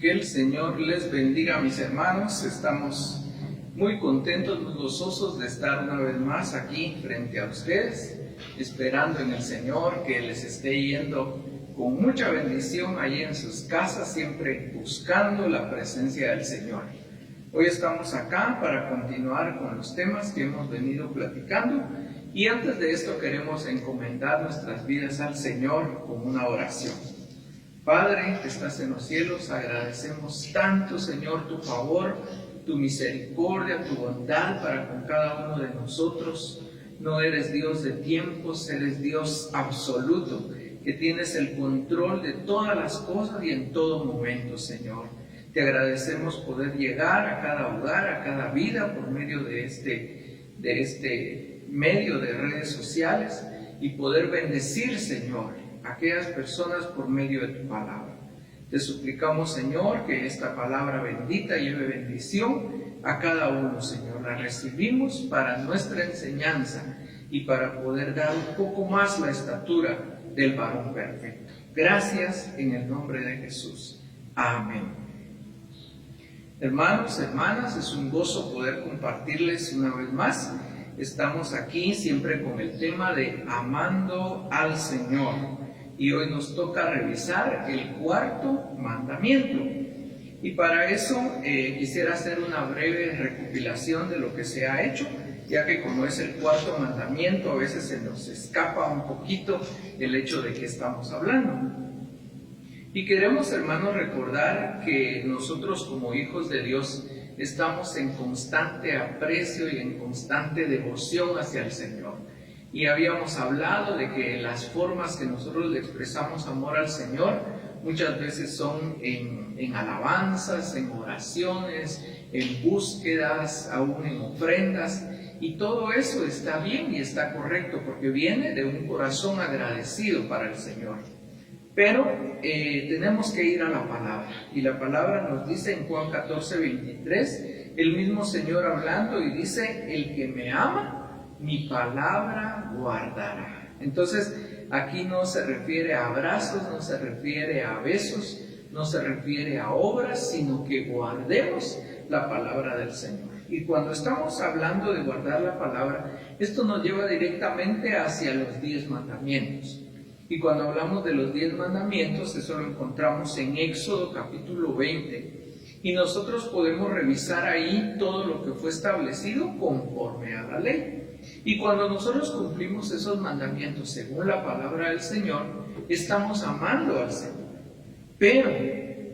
Que el Señor les bendiga, mis hermanos. Estamos muy contentos, muy gozosos de estar una vez más aquí frente a ustedes, esperando en el Señor que les esté yendo con mucha bendición allí en sus casas, siempre buscando la presencia del Señor. Hoy estamos acá para continuar con los temas que hemos venido platicando, y antes de esto queremos encomendar nuestras vidas al Señor con una oración. Padre que estás en los cielos, agradecemos tanto, Señor, tu favor, tu misericordia, tu bondad para con cada uno de nosotros. No eres Dios de tiempos, eres Dios absoluto, que tienes el control de todas las cosas y en todo momento, Señor. Te agradecemos poder llegar a cada hogar, a cada vida por medio de este medio de redes sociales y poder bendecir, Señor, a aquellas personas por medio de tu palabra. Te suplicamos, Señor, que esta palabra bendita lleve bendición a cada uno, Señor. La recibimos para nuestra enseñanza y para poder dar un poco más la estatura del varón perfecto. Gracias en el nombre de Jesús. Amén. Hermanos, hermanas, es un gozo poder compartirles una vez más. Estamos aquí siempre con el tema de amando al Señor. Y hoy nos toca revisar el cuarto mandamiento. Y para eso quisiera hacer una breve recopilación de lo que se ha hecho, ya que como es el cuarto mandamiento, a veces se nos escapa un poquito el hecho de que estamos hablando. Y queremos, hermanos, recordar que nosotros como hijos de Dios estamos en constante aprecio y en constante devoción hacia el Señor. Y habíamos hablado de que las formas que nosotros le expresamos amor al Señor muchas veces son en alabanzas, en oraciones, en búsquedas, aún en ofrendas. Y todo eso está bien y está correcto porque viene de un corazón agradecido para el Señor. Pero tenemos que ir a la palabra, y la palabra nos dice en Juan 14:23, el mismo Señor hablando, y dice: el que me ama, mi palabra guardará. Entonces aquí no se refiere a abrazos, no se refiere a besos, no se refiere a obras, sino que guardemos la palabra del Señor. Y cuando estamos hablando de guardar la palabra, esto nos lleva directamente hacia los 10 mandamientos. Y cuando hablamos de los 10 mandamientos, eso lo encontramos en Éxodo capítulo 20. Y nosotros podemos revisar ahí todo lo que fue establecido conforme a la ley. Y cuando nosotros cumplimos esos mandamientos según la palabra del Señor, estamos amando al Señor. Pero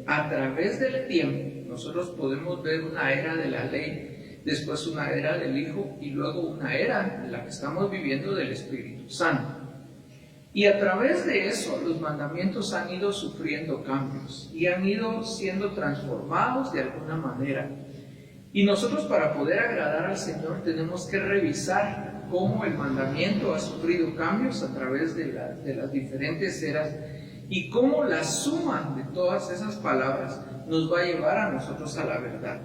a través del tiempo, nosotros podemos ver una era de la ley, después una era del Hijo y luego una era de la que estamos viviendo del Espíritu Santo. Y a través de eso los mandamientos han ido sufriendo cambios y han ido siendo transformados de alguna manera. Y nosotros, para poder agradar al Señor, tenemos que revisar cómo el mandamiento ha sufrido cambios a través de las diferentes eras y cómo la suma de todas esas palabras nos va a llevar a nosotros a la verdad.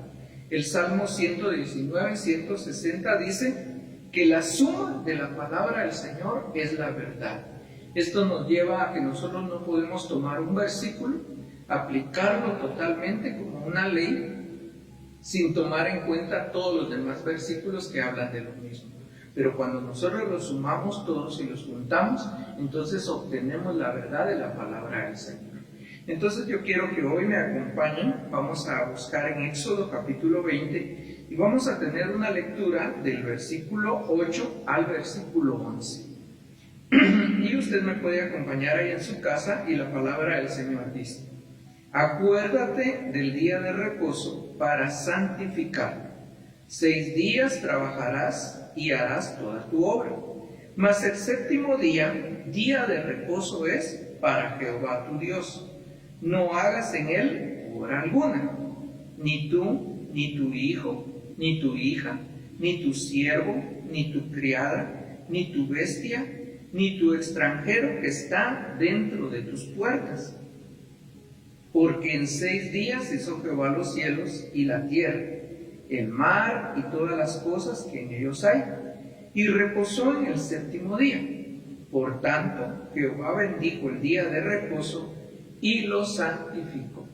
El Salmo 119, 160 dice que la suma de la palabra del Señor es la verdad. Esto nos lleva a que nosotros no podemos tomar un versículo, aplicarlo totalmente como una ley, sin tomar en cuenta todos los demás versículos que hablan de lo mismo. Pero cuando nosotros los sumamos todos y los juntamos, entonces obtenemos la verdad de la palabra del Señor. Entonces yo quiero que hoy me acompañen, vamos a buscar en Éxodo capítulo 20 y vamos a tener una lectura del versículo 8 al versículo 11. Y usted me puede acompañar ahí en su casa y la palabra del Señor dice: acuérdate del día de reposo para santificarlo. 6 días trabajarás y harás toda tu obra. Mas el séptimo día, día de reposo es para Jehová tu Dios. No hagas en él obra alguna, ni tú, ni tu hijo, ni tu hija, ni tu siervo, ni tu criada, ni tu bestia, ni tu extranjero que está dentro de tus puertas. Porque en 6 días hizo Jehová los cielos y la tierra, el mar y todas las cosas que en ellos hay, y reposó en el séptimo día. Por tanto, Jehová bendijo el día de reposo y lo santificó.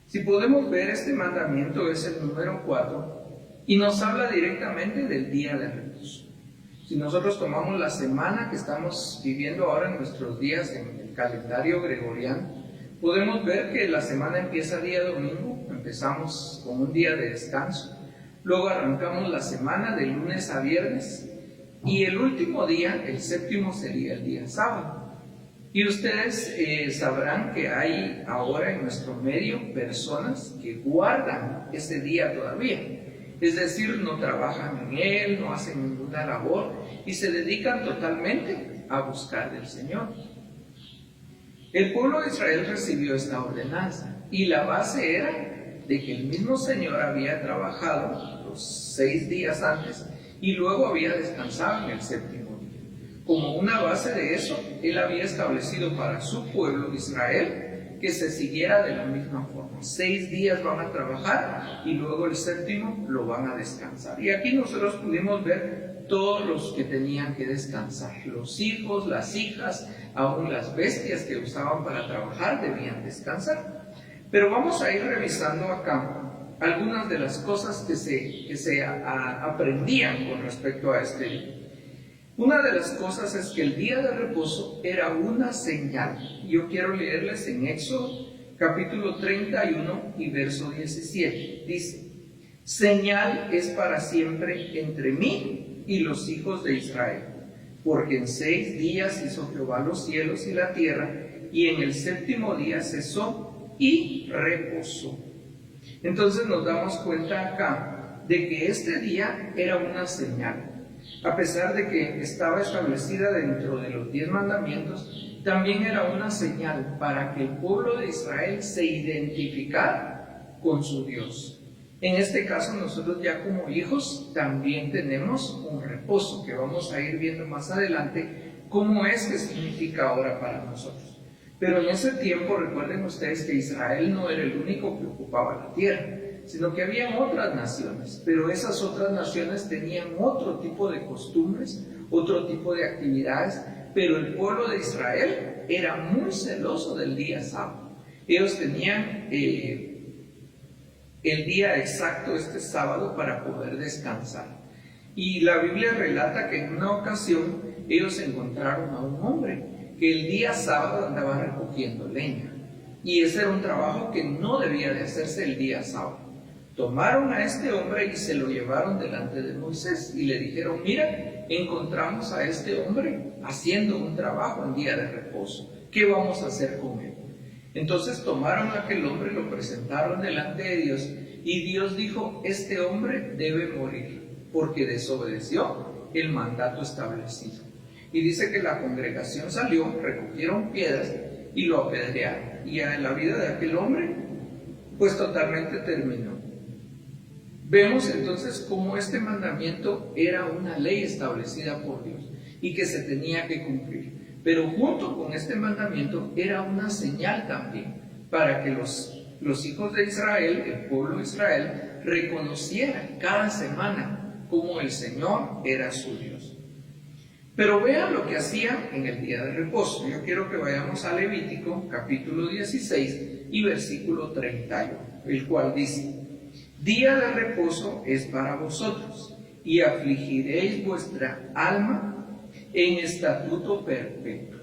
Si podemos ver, este mandamiento es el número 4 y nos habla directamente del día de reposo. Si nosotros tomamos la semana que estamos viviendo ahora en nuestros días en el calendario gregoriano, podemos ver que la semana empieza día domingo, empezamos con un día de descanso, luego arrancamos la semana de lunes a viernes y el último día, el séptimo, sería el día sábado. Y ustedes sabrán que hay ahora en nuestro medio personas que guardan ese día todavía. Es decir, no trabajan en él, no hacen ninguna labor y se dedican totalmente a buscar del Señor. El pueblo de Israel recibió esta ordenanza y la base era de que el mismo Señor había trabajado los 6 días antes y luego había descansado en el séptimo día. Como una base de eso, Él había establecido para su pueblo Israel que se siguiera de la misma forma. 6 días van a trabajar y luego el séptimo lo van a descansar. Y aquí nosotros pudimos ver todos los que tenían que descansar. Los hijos, las hijas, aún las bestias que usaban para trabajar debían descansar. Pero vamos a ir revisando acá algunas de las cosas que se aprendían con respecto a este día. Una de las cosas es que el día de reposo era una señal. Yo quiero leerles en Éxodo capítulo 31 y verso 17. Dice: señal es para siempre entre mí y los hijos de Israel, porque en 6 días hizo Jehová los cielos y la tierra, y en el séptimo día cesó y reposó. Entonces nos damos cuenta acá de que este día era una señal. A pesar de que estaba establecida dentro de los 10 mandamientos, también era una señal para que el pueblo de Israel se identificara con su Dios. En este caso, nosotros ya como hijos también tenemos un reposo, que vamos a ir viendo más adelante cómo es que significa ahora para nosotros. Pero en ese tiempo, recuerden ustedes que Israel no era el único que ocupaba la tierra, sino que habían otras naciones, pero esas otras naciones tenían otro tipo de costumbres, otro tipo de actividades, pero el pueblo de Israel era muy celoso del día sábado. Ellos tenían el día exacto, este sábado, para poder descansar. Y la Biblia relata que en una ocasión ellos encontraron a un hombre que el día sábado andaba recogiendo leña, y ese era un trabajo que no debía de hacerse el día sábado. Tomaron a este hombre y se lo llevaron delante de Moisés y le dijeron: mira, encontramos a este hombre haciendo un trabajo en día de reposo, ¿qué vamos a hacer con él? Entonces tomaron a aquel hombre, lo presentaron delante de Dios y Dios dijo: este hombre debe morir porque desobedeció el mandato establecido. Y dice que la congregación salió, recogieron piedras y lo apedrearon, y en la vida de aquel hombre pues totalmente terminó. Vemos entonces cómo este mandamiento era una ley establecida por Dios y que se tenía que cumplir. Pero junto con este mandamiento era una señal también para que los hijos de Israel, el pueblo de Israel, reconocieran cada semana cómo el Señor era su Dios. Pero vean lo que hacían en el día de reposo. Yo quiero que vayamos a Levítico capítulo 16 y versículo 31, el cual dice: día de reposo es para vosotros, y afligiréis vuestra alma en estatuto perpetuo.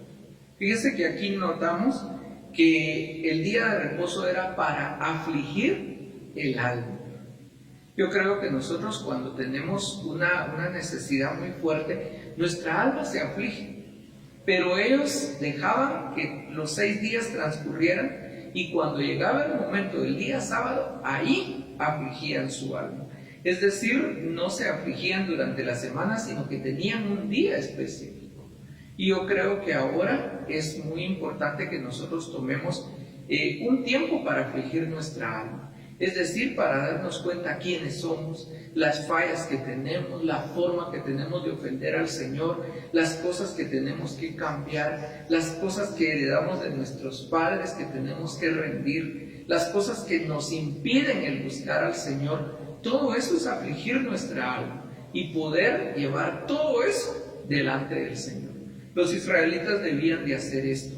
Fíjese que aquí notamos que el día de reposo era para afligir el alma. Yo creo que nosotros, cuando tenemos una necesidad muy fuerte, nuestra alma se aflige. Pero ellos dejaban que los 6 días transcurrieran, y cuando llegaba el momento del día sábado, ahí afligían su alma. Es decir, no se afligían durante la semana, sino que tenían un día específico. Y yo creo que ahora es muy importante que nosotros tomemos un tiempo para afligir nuestra alma. Es decir, para darnos cuenta quiénes somos, las fallas que tenemos, la forma que tenemos de ofender al Señor, las cosas que tenemos que cambiar, las cosas que heredamos de nuestros padres que tenemos que rendir, las cosas que nos impiden el buscar al Señor. Todo eso es afligir nuestra alma y poder llevar todo eso delante del Señor. Los israelitas debían de hacer esto.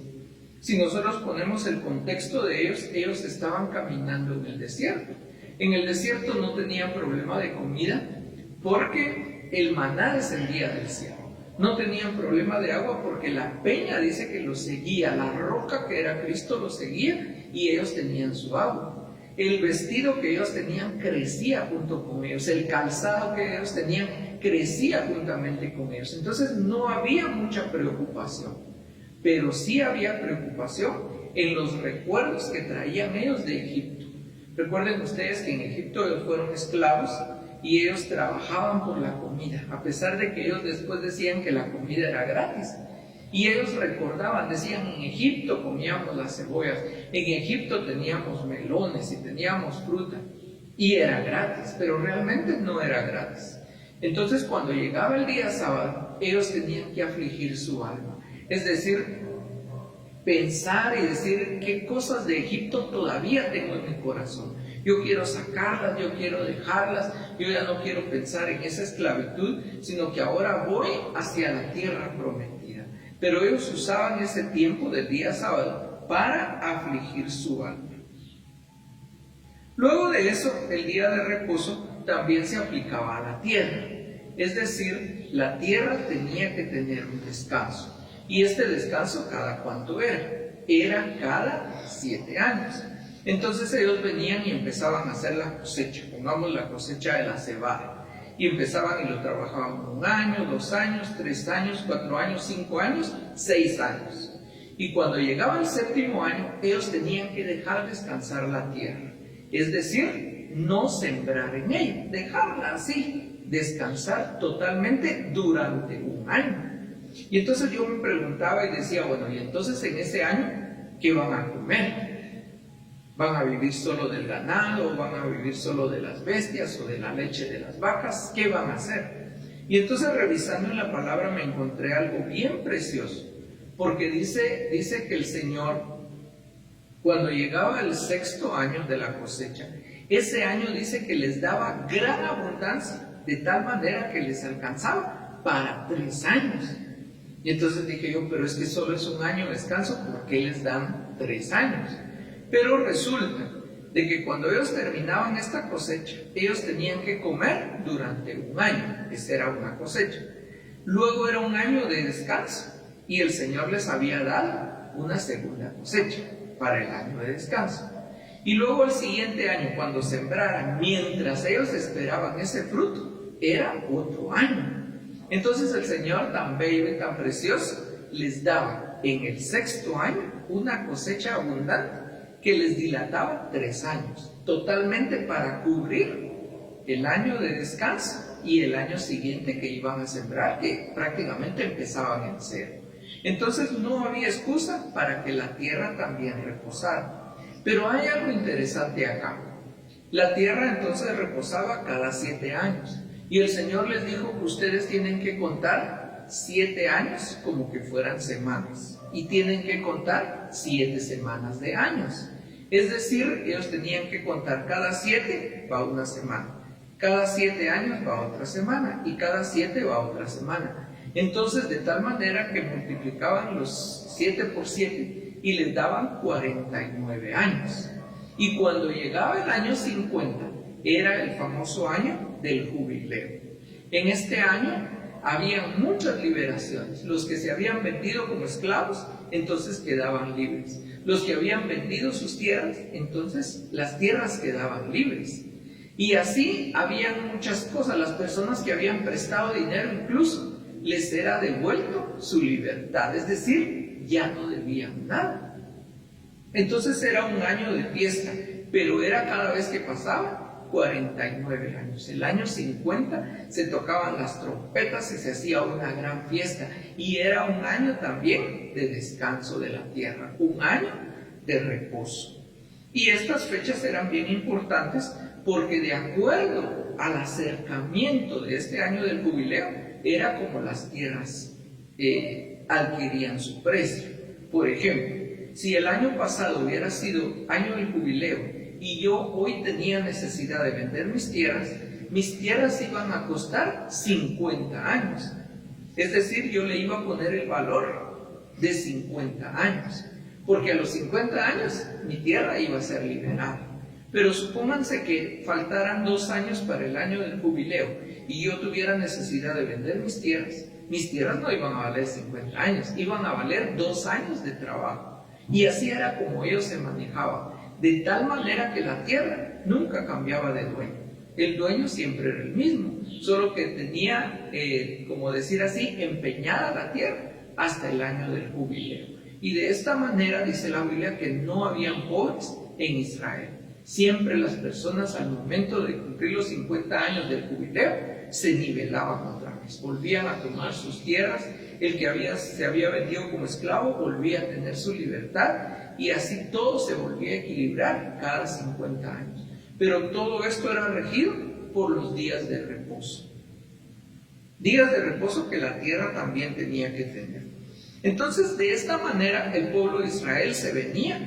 Si nosotros ponemos el contexto de ellos, ellos estaban caminando en el desierto. En el desierto no tenían problema de comida porque el maná descendía del cielo. No tenían problema de agua porque la peña dice que los seguía, la roca que era Cristo los seguía y ellos tenían su agua. El vestido que ellos tenían crecía junto con ellos, el calzado que ellos tenían crecía juntamente con ellos. Entonces no había mucha preocupación, pero sí había preocupación en los recuerdos que traían ellos de Egipto. Recuerden ustedes que en Egipto ellos fueron esclavos y ellos trabajaban por la comida, a pesar de que ellos después decían que la comida era gratis. Y ellos recordaban, decían, en Egipto comíamos las cebollas, en Egipto teníamos melones y teníamos fruta, y era gratis, pero realmente no era gratis. Entonces, cuando llegaba el día sábado, ellos tenían que afligir su alma, es decir, pensar y decir qué cosas de Egipto todavía tengo en mi corazón. Yo quiero sacarlas, yo quiero dejarlas, yo ya no quiero pensar en esa esclavitud, sino que ahora voy hacia la tierra prometida. Pero ellos usaban ese tiempo del día sábado para afligir su alma. Luego de eso, el día de reposo también se aplicaba a la tierra. Es decir, la tierra tenía que tener un descanso. Y este descanso, ¿cada cuánto era? Era cada 7 años. Entonces ellos venían y empezaban a hacer la cosecha, pongamos la cosecha de la cebada. Y empezaban y lo trabajaban 1 año, 2 años, 3 años, 4 años, 5 años, 6 años. Y cuando llegaba el 7º año, ellos tenían que dejar descansar la tierra. Es decir, no sembrar en ella, dejarla así, descansar totalmente durante 1 año. Y entonces yo me preguntaba y decía, bueno, y entonces en ese año, ¿qué van a comer? ¿Van a vivir solo del ganado? ¿Van a vivir solo de las bestias o de la leche de las vacas? ¿Qué van a hacer? Y entonces revisando en la palabra me encontré algo bien precioso, porque dice que el Señor, cuando llegaba el 6º año de la cosecha, ese año dice que les daba gran abundancia, de tal manera que les alcanzaba para 3 años. Y entonces dije yo, pero es que solo es 1 año de descanso, ¿por qué les dan 3 años? Pero resulta de que cuando ellos terminaban esta cosecha, ellos tenían que comer durante 1 año, esa era una cosecha. Luego era 1 año de descanso y el Señor les había dado una segunda cosecha para el año de descanso. Y luego el siguiente año, cuando sembraran, mientras ellos esperaban ese fruto, era otro año. Entonces el Señor, tan bello y tan precioso, les daba en el 6º año una cosecha abundante que les dilataba 3 años, totalmente para cubrir el año de descanso y el año siguiente que iban a sembrar, que prácticamente empezaban en 0. Entonces no había excusa para que la tierra también reposara. Pero hay algo interesante acá. La tierra entonces reposaba cada 7 años. Y el Señor les dijo que ustedes tienen que contar 7 años como que fueran semanas. Y tienen que contar 7 semanas de años. Es decir, ellos tenían que contar cada 7 va 1 semana. Cada 7 años va otra semana. Y cada 7 va otra semana. Entonces, de tal manera que multiplicaban los 7 por 7 y les daban 49 años. Y cuando llegaba el año 50, era el famoso año del jubileo. En este año había muchas liberaciones. Los que se habían vendido como esclavos, entonces quedaban libres. Los que habían vendido sus tierras, entonces las tierras quedaban libres. Y así habían muchas cosas. Las personas que habían prestado dinero incluso, les era devuelto su libertad. Es decir, ya no debían nada. Entonces era un año de fiesta, pero era cada vez que pasaba 49 años. El año 50 se tocaban las trompetas y se hacía una gran fiesta. Y era un año también de descanso de la tierra, un año de reposo. Y estas fechas eran bien importantes porque de acuerdo al acercamiento de este año del jubileo, era como las tierras adquirían su precio. Por ejemplo, si el año pasado hubiera sido año del jubileo y yo hoy tenía necesidad de vender mis tierras iban a costar 50 años. Es decir, yo le iba a poner el valor de 50 años. porque a los 50 años mi tierra iba a ser liberada. Pero supónganse que faltaran 2 años para el año del jubileo y yo tuviera necesidad de vender mis tierras no iban a valer 50 años, iban a valer 2 años de trabajo. Y así era como ellos se manejaban, de tal manera que la tierra nunca cambiaba de dueño. El dueño siempre era el mismo, solo que tenía, como decir así, empeñada la tierra hasta el año del jubileo. Y de esta manera dice la Biblia que no habían pobres en Israel. Siempre las personas al momento de cumplir los 50 años del jubileo se nivelaban otra vez, volvían a tomar sus tierras, el que se había vendido como esclavo volvía a tener su libertad y así todo se volvía a equilibrar cada 50 años. Pero todo esto era regido por los días de reposo. Días de reposo que la tierra también tenía que tener. Entonces, de esta manera, el pueblo de Israel se venía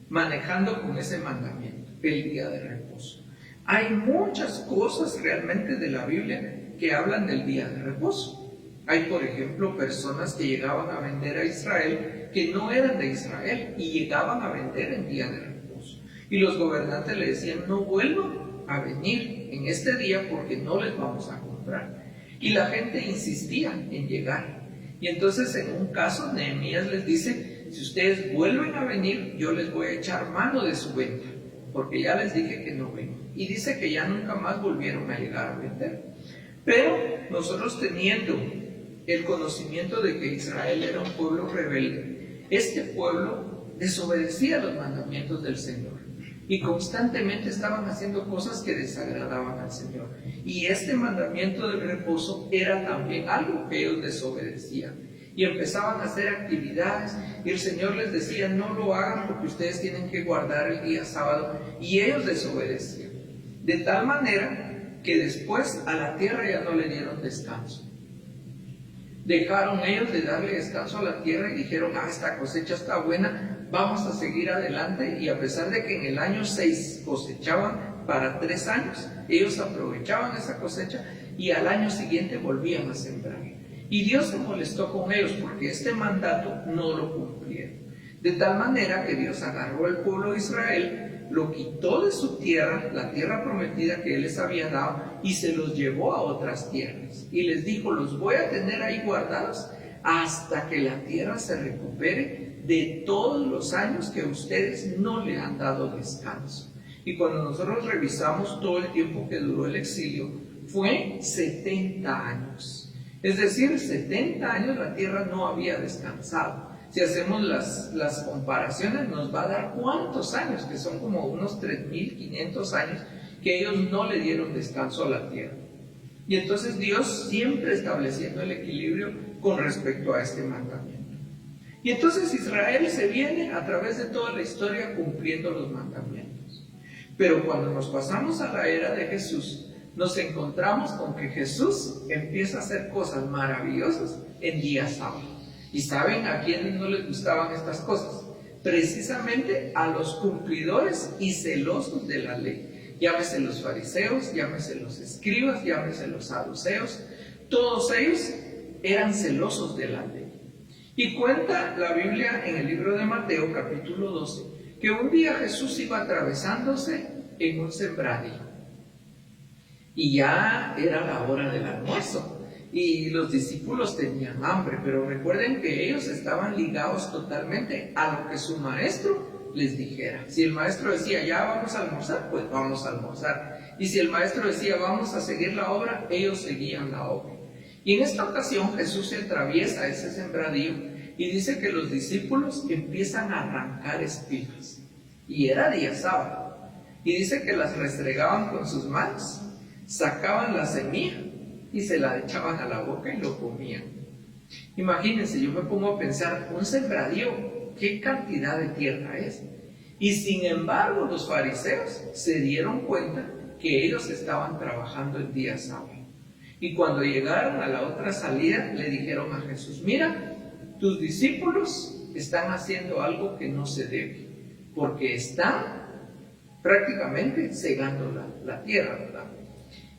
manejando con ese mandamiento, el día de reposo. Hay muchas cosas realmente de la Biblia que hablan del día de reposo. Hay, por ejemplo, personas que llegaban a vender a Israel que no eran de Israel y llegaban a vender en día de reposo. Y los gobernantes le decían, no vuelvan a venir en este día porque no les vamos a comprar. Y la gente insistía en llegar. Y entonces en un caso Nehemías les dice, si ustedes vuelven a venir, yo les voy a echar mano de su venta, porque ya les dije que no vengan. Y dice que ya nunca más volvieron a llegar a vender. Pero nosotros teniendo el conocimiento de que Israel era un pueblo rebelde, este pueblo desobedecía los mandamientos del Señor y constantemente estaban haciendo cosas que desagradaban al Señor. Y este mandamiento del reposo era también algo que ellos desobedecían. Y empezaban a hacer actividades y el Señor les decía, no lo hagan porque ustedes tienen que guardar el día sábado. Y ellos desobedecían. De tal manera que después a la tierra ya no le dieron descanso. Dejaron ellos de darle descanso a la tierra y dijeron, esta cosecha está buena, vamos a seguir adelante. Y a pesar de que en el año 6 cosechaban para 3 años, ellos aprovechaban esa cosecha y al año siguiente volvían a sembrar. Y Dios se molestó con ellos porque este mandato no lo cumplieron. De tal manera que Dios agarró al pueblo de Israel, lo quitó de su tierra, la tierra prometida que Él les había dado, y se los llevó a otras tierras. Y les dijo, los voy a tener ahí guardados hasta que la tierra se recupere de todos los años que ustedes no le han dado descanso. Y cuando nosotros revisamos todo el tiempo que duró el exilio, fue 70 años. Es decir, 70 años la tierra no había descansado. Si hacemos las comparaciones, nos va a dar cuántos años, que son como unos 3.500 años, que ellos no le dieron descanso a la tierra. Y entonces Dios siempre estableciendo el equilibrio con respecto a este mandamiento. Y entonces Israel se viene a través de toda la historia cumpliendo los mandamientos. Pero cuando nos pasamos a la era de Jesús, nos encontramos con que Jesús empieza a hacer cosas maravillosas en día sábado. ¿Y saben a quiénes no les gustaban estas cosas? Precisamente a los cumplidores y celosos de la ley. Llámese los fariseos, llámese los escribas, llámese los saduceos. Todos ellos eran celosos de la ley. Y cuenta la Biblia en el libro de Mateo, capítulo 12, que un día Jesús iba atravesándose en un sembradío. Y ya era la hora del almuerzo. Y los discípulos tenían hambre, pero recuerden que ellos estaban ligados totalmente a lo que su maestro les dijera. Si el maestro decía, ya vamos a almorzar, pues vamos a almorzar. Y si el maestro decía, vamos a seguir la obra, ellos seguían la obra. Y en esta ocasión Jesús se atraviesa ese sembradío y dice que los discípulos empiezan a arrancar espigas. Y era día sábado. Y dice que las restregaban con sus manos, sacaban la semilla y se la echaban a la boca y lo comían. Imagínense, yo me pongo a pensar, un sembradío, ¿qué cantidad de tierra es? Y sin embargo los fariseos se dieron cuenta que ellos estaban trabajando el día sábado. Y cuando llegaron a la otra salida, le dijeron a Jesús, mira, tus discípulos están haciendo algo que no se debe, porque están prácticamente cegando la tierra, ¿verdad?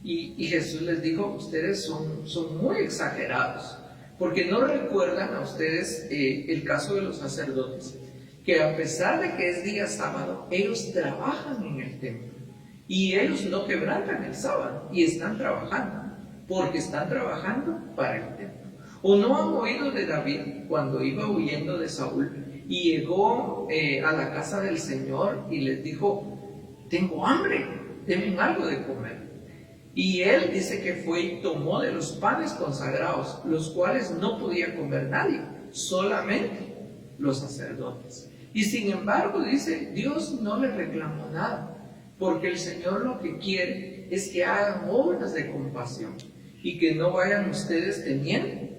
Y Jesús les dijo, ustedes son muy exagerados, porque no recuerdan a ustedes el caso de los sacerdotes, que a pesar de que es día sábado, ellos trabajan en el templo. Y ellos no quebrantan el sábado y están trabajando, porque están trabajando para el templo. ¿O no han oído de David cuando iba huyendo de Saúl y llegó a la casa del Señor y les dijo: tengo hambre, denme algo de comer? Y él dice que fue y tomó de los panes consagrados, los cuales no podía comer nadie, solamente los sacerdotes. Y sin embargo, dice, Dios no le reclamó nada, porque el Señor lo que quiere es que hagan obras de compasión y que no vayan ustedes teniendo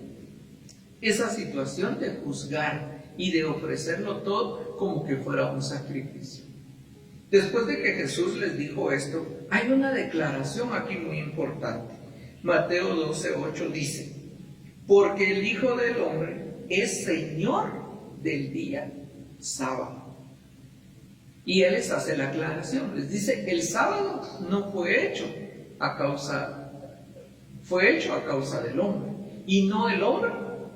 esa situación de juzgar y de ofrecerlo todo como que fuera un sacrificio. Después de que Jesús les dijo esto, hay una declaración aquí muy importante. Mateo 12:8 dice: porque el Hijo del Hombre es Señor del día sábado. Y Él les hace la aclaración, les dice: el sábado no fue hecho a causa del hombre, y no el hombre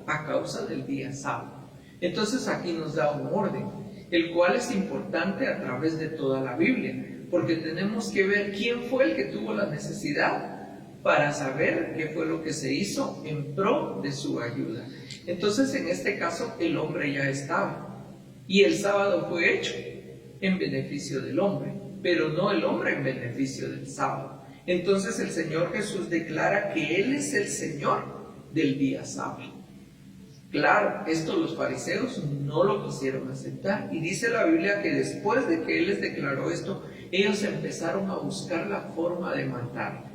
a causa del día sábado. Entonces aquí nos da un orden, el cual es importante a través de toda la Biblia, porque tenemos que ver quién fue el que tuvo la necesidad para saber qué fue lo que se hizo en pro de su ayuda. Entonces, en este caso, el hombre ya estaba, y el sábado fue hecho en beneficio del hombre, pero no el hombre en beneficio del sábado. Entonces el Señor Jesús declara que Él es el Señor del día sábado. Claro, esto los fariseos no lo quisieron aceptar, y dice la Biblia que después de que Él les declaró esto, ellos empezaron a buscar la forma de matarlo,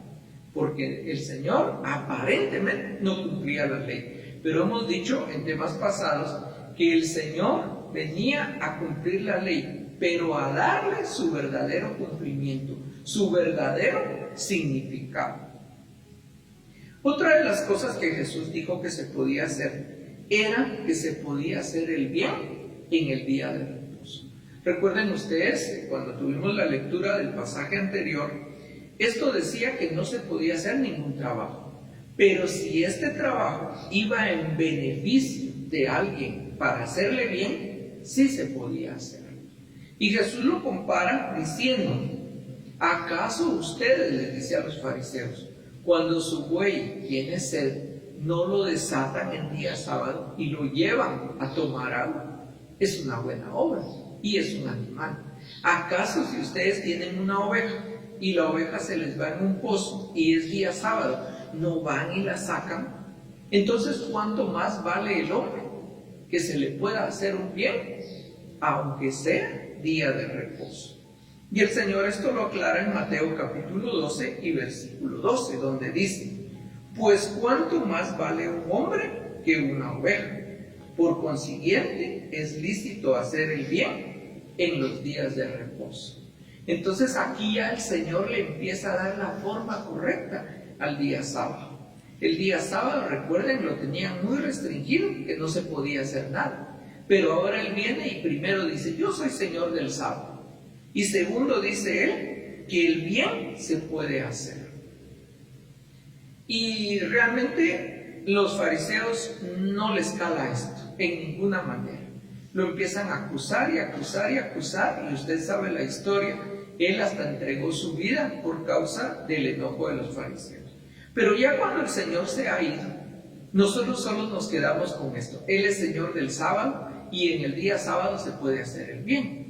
porque el Señor aparentemente no cumplía la ley. Pero hemos dicho en temas pasados que el Señor venía a cumplir la ley, pero a darle su verdadero cumplimiento, su verdadero significado. Otra de las cosas que Jesús dijo que se podía hacer era que se podía hacer el bien en el día de reposo. Recuerden ustedes, cuando tuvimos la lectura del pasaje anterior, esto decía que no se podía hacer ningún trabajo, pero si este trabajo iba en beneficio de alguien para hacerle bien, sí se podía hacer. Y Jesús lo compara diciendo: ¿acaso ustedes, les dice a los fariseos, cuando su buey tiene sed, no lo desatan en día sábado y lo llevan a tomar agua? Es una buena obra y es un animal. ¿Acaso si ustedes tienen una oveja y la oveja se les va en un pozo y es día sábado, no van y la sacan? Entonces, ¿cuánto más vale el hombre que se le pueda hacer un bien, aunque sea día de reposo? Y el Señor esto lo aclara en Mateo capítulo 12 y versículo 12, donde dice: pues cuánto más vale un hombre que una oveja. Por consiguiente, es lícito hacer el bien en los días de reposo. Entonces aquí ya el Señor le empieza a dar la forma correcta al día sábado. El día sábado, recuerden, lo tenían muy restringido, que no se podía hacer nada. Pero ahora Él viene y primero dice: yo soy Señor del sábado. Y segundo, dice Él que el bien se puede hacer. Y realmente los fariseos no les cala esto en ninguna manera. Lo empiezan a acusar y acusar y acusar, y usted sabe la historia. Él hasta entregó su vida por causa del enojo de los fariseos. Pero ya cuando el Señor se ha ido, nosotros solo nos quedamos con esto: Él es Señor del sábado y en el día sábado se puede hacer el bien.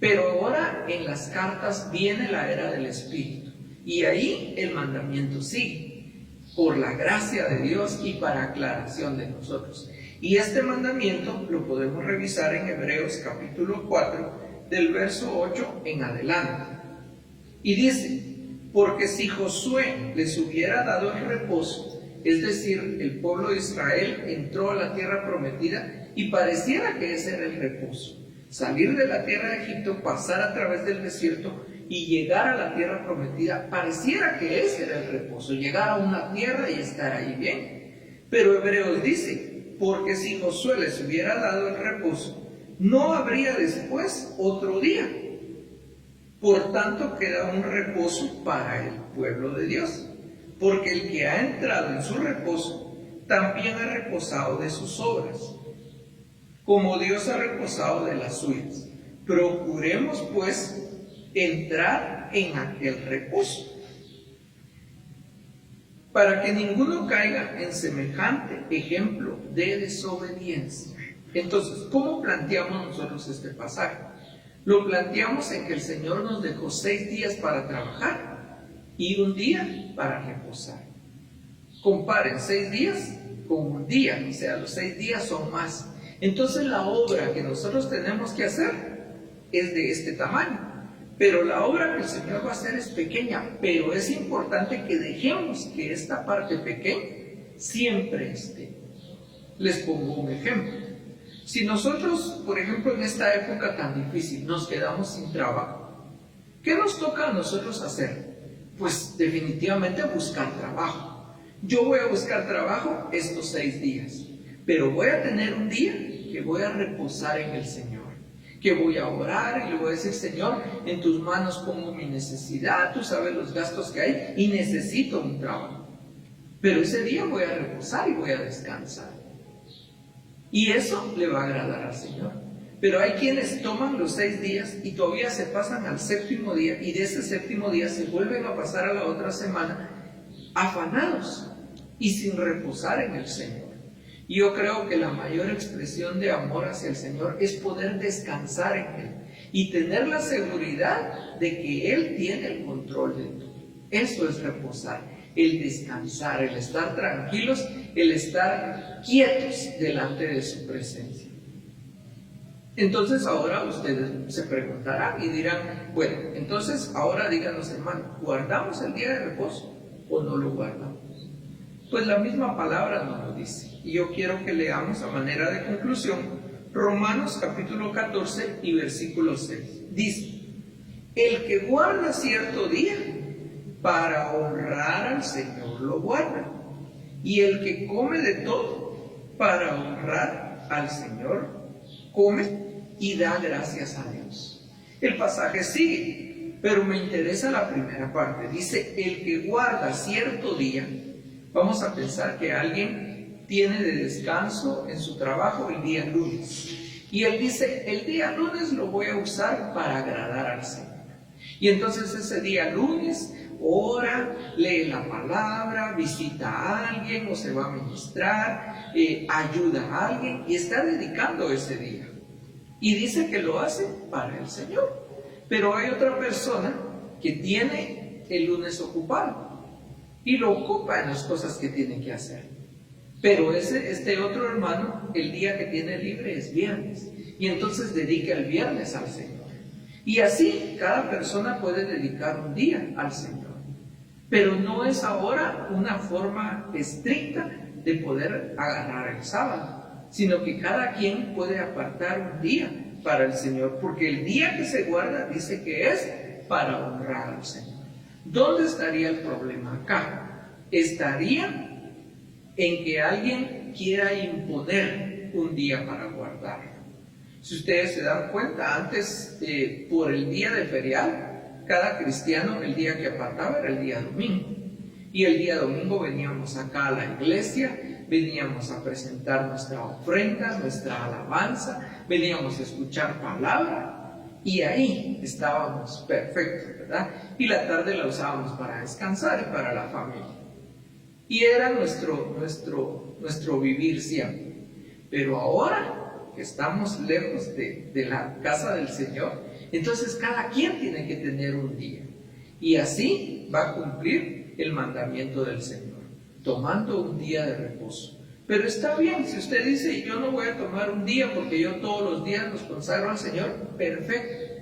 Pero ahora en las cartas viene la era del Espíritu, y ahí el mandamiento sigue, por la gracia de Dios y para aclaración de nosotros. Y este mandamiento lo podemos revisar en Hebreos capítulo 4, del verso 8 en adelante. Y dice: porque si Josué les hubiera dado el reposo, es decir, el pueblo de Israel entró a la tierra prometida y pareciera que ese era el reposo, salir de la tierra de Egipto, pasar a través del desierto y llegar a la tierra prometida, pareciera que ese era el reposo, llegar a una tierra y estar ahí bien. Pero Hebreos dice: porque si Josué les hubiera dado el reposo, no habría después otro día. Por tanto, queda un reposo para el pueblo de Dios, porque el que ha entrado en su reposo también ha reposado de sus obras, como Dios ha reposado de las suyas. Procuremos, pues, entrar en aquel reposo, para que ninguno caiga en semejante ejemplo de desobediencia. Entonces, ¿cómo planteamos nosotros este pasaje? Lo planteamos en que el Señor nos dejó 6 días para trabajar y 1 día para reposar. Comparen 6 días con 1 día, o sea, los 6 días son más. Entonces la obra que nosotros tenemos que hacer es de este tamaño. Pero la obra que el Señor va a hacer es pequeña, pero es importante que dejemos que esta parte pequeña siempre esté. Les pongo un ejemplo. Si nosotros, por ejemplo, en esta época tan difícil, nos quedamos sin trabajo, ¿qué nos toca a nosotros hacer? Pues definitivamente buscar trabajo. Yo voy a buscar trabajo estos 6 días, pero voy a tener 1 día que voy a reposar en el Señor, que voy a orar y le voy a decir: Señor, en tus manos pongo mi necesidad, tú sabes los gastos que hay y necesito un trabajo. Pero ese día voy a reposar y voy a descansar. Y eso le va a agradar al Señor. Pero hay quienes toman los 6 días y todavía se pasan al 7º día, y de ese 7º día se vuelven a pasar a la otra semana afanados y sin reposar en el Señor. Y yo creo que la mayor expresión de amor hacia el Señor es poder descansar en Él y tener la seguridad de que Él tiene el control de todo. Eso es reposar, el descansar, el estar tranquilos, el estar quietos delante de su presencia. Entonces ahora ustedes se preguntarán y dirán: bueno, entonces ahora díganos, hermano, ¿guardamos el día de reposo o no lo guardamos? Pues la misma palabra nos lo dice. Y yo quiero que leamos a manera de conclusión Romanos capítulo 14 y versículo 6. Dice: el que guarda cierto día para honrar al Señor lo guarda, y el que come de todo para honrar al Señor come y da gracias a Dios. El pasaje sigue, pero me interesa la primera parte. Dice: el que guarda cierto día. Vamos a pensar que alguien tiene de descanso en su trabajo el día lunes. Y él dice: el día lunes lo voy a usar para agradar al Señor. Y entonces ese día lunes ora, lee la palabra, visita a alguien o se va a ministrar, ayuda a alguien y está dedicando ese día. Y dice que lo hace para el Señor. Pero hay otra persona que tiene el lunes ocupado y lo ocupa en las cosas que tiene que hacer. Pero este otro hermano, el día que tiene libre es viernes, y entonces dedica el viernes al Señor. Y así cada persona puede dedicar un día al Señor. Pero no es ahora una forma estricta de poder agarrar el sábado, sino que cada quien puede apartar un día para el Señor, porque el día que se guarda dice que es para honrar al Señor. ¿Dónde estaría el problema acá? Estaría en que alguien quiera imponer un día para guardarlo. Si ustedes se dan cuenta, antes por el día de ferial, cada cristiano el día que apartaba era el día domingo. Y el día domingo veníamos acá a la iglesia, veníamos a presentar nuestra ofrenda, nuestra alabanza, veníamos a escuchar palabra. Y ahí estábamos perfectos, ¿verdad? Y la tarde la usábamos para descansar y para la familia. Y era nuestro vivir siempre. Pero ahora que estamos lejos de la casa del Señor, entonces cada quien tiene que tener un día. Y así va a cumplir el mandamiento del Señor, tomando un día de reposo. Pero está bien, si usted dice: yo no voy a tomar un día porque yo todos los días los consagro al Señor, perfecto.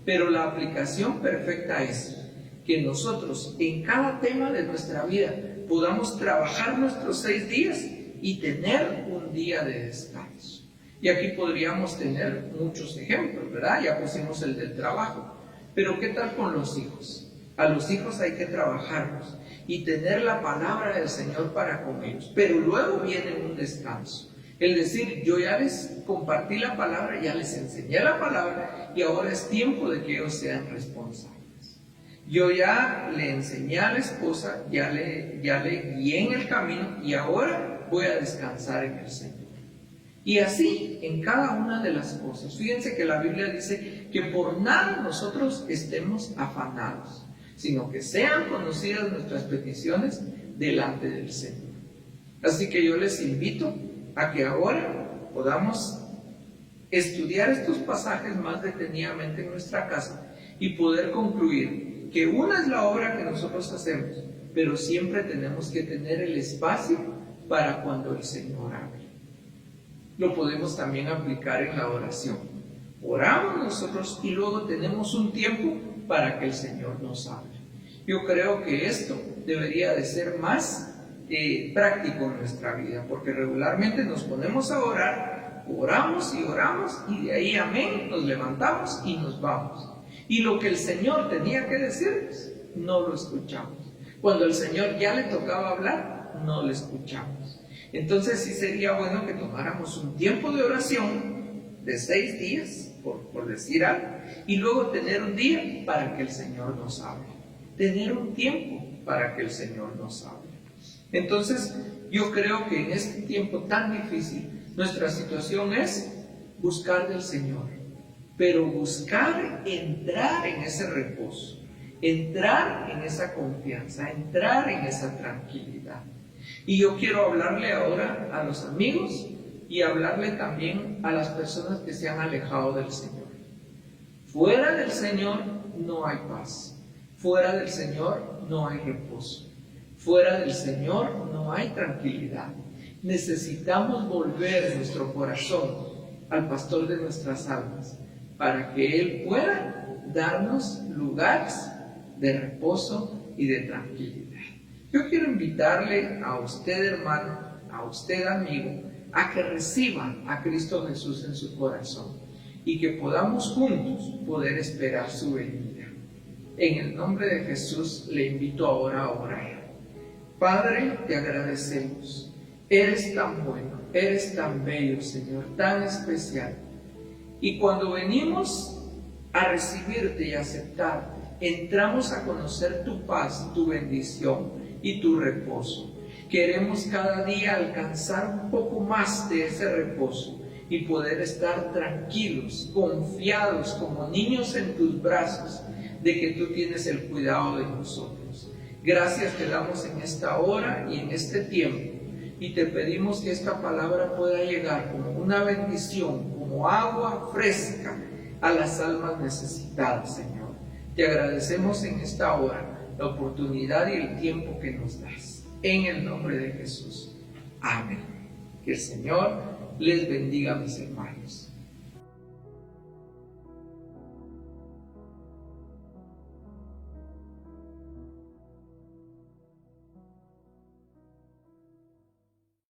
Pero la aplicación perfecta es que nosotros en cada tema de nuestra vida podamos trabajar nuestros 6 días y tener un día de descanso. Y aquí podríamos tener muchos ejemplos, ¿verdad? Ya pusimos el del trabajo. Pero ¿qué tal con los hijos? A los hijos hay que trabajarlos y tener la palabra del Señor para con ellos. Pero luego viene un descanso. El decir: yo ya les compartí la palabra, ya les enseñé la palabra y ahora es tiempo de que ellos sean responsables. Yo ya le enseñé a la esposa, ya le guié en el camino y ahora voy a descansar en el Señor. Y así en cada una de las cosas. Fíjense que la Biblia dice que por nada nosotros estemos afanados, sino que sean conocidas nuestras peticiones delante del Señor. Así que yo les invito a que ahora podamos estudiar estos pasajes más detenidamente en nuestra casa y poder concluir que una es la obra que nosotros hacemos, pero siempre tenemos que tener el espacio para cuando el Señor hable. Lo podemos también aplicar en la oración. Oramos nosotros y luego tenemos un tiempo para que el Señor nos hable. Yo creo que esto debería de ser más práctico en nuestra vida, porque regularmente nos ponemos a orar, oramos y de ahí amén, nos levantamos y nos vamos. Y lo que el Señor tenía que decirnos, no lo escuchamos. Cuando el Señor ya le tocaba hablar, no lo escuchamos. Entonces sí sería bueno que tomáramos un tiempo de oración de 6 días, por decir algo, y luego tener un día para que el Señor nos hable. Tener un tiempo para que el Señor nos hable. Entonces yo creo que en este tiempo tan difícil, nuestra situación es buscar del Señor, pero buscar entrar en ese reposo, entrar en esa confianza, entrar en esa tranquilidad. Y yo quiero hablarle ahora a los amigos y hablarle también a las personas que se han alejado del Señor. Fuera del Señor no hay paz, fuera del Señor no hay reposo, fuera del Señor no hay tranquilidad. Necesitamos volver nuestro corazón al pastor de nuestras almas para que Él pueda darnos lugares de reposo y de tranquilidad. Yo quiero invitarle a usted, hermano, a usted, amigo, a que reciba a Cristo Jesús en su corazón y que podamos juntos poder esperar su venida. En el nombre de Jesús le invito ahora a orar. Padre, te agradecemos. Eres tan bueno, eres tan bello, Señor, tan especial. Y cuando venimos a recibirte y aceptarte, entramos a conocer tu paz, tu bendición y tu reposo. Queremos cada día alcanzar un poco más de ese reposo y poder estar tranquilos, confiados como niños en tus brazos, de que tú tienes el cuidado de nosotros. Gracias te damos en esta hora y en este tiempo, y te pedimos que esta palabra pueda llegar como una bendición, como agua fresca a las almas necesitadas, Señor. Te agradecemos en esta hora la oportunidad y el tiempo que nos das. En el nombre de Jesús. Amén. Que el Señor les bendiga, mis hermanos.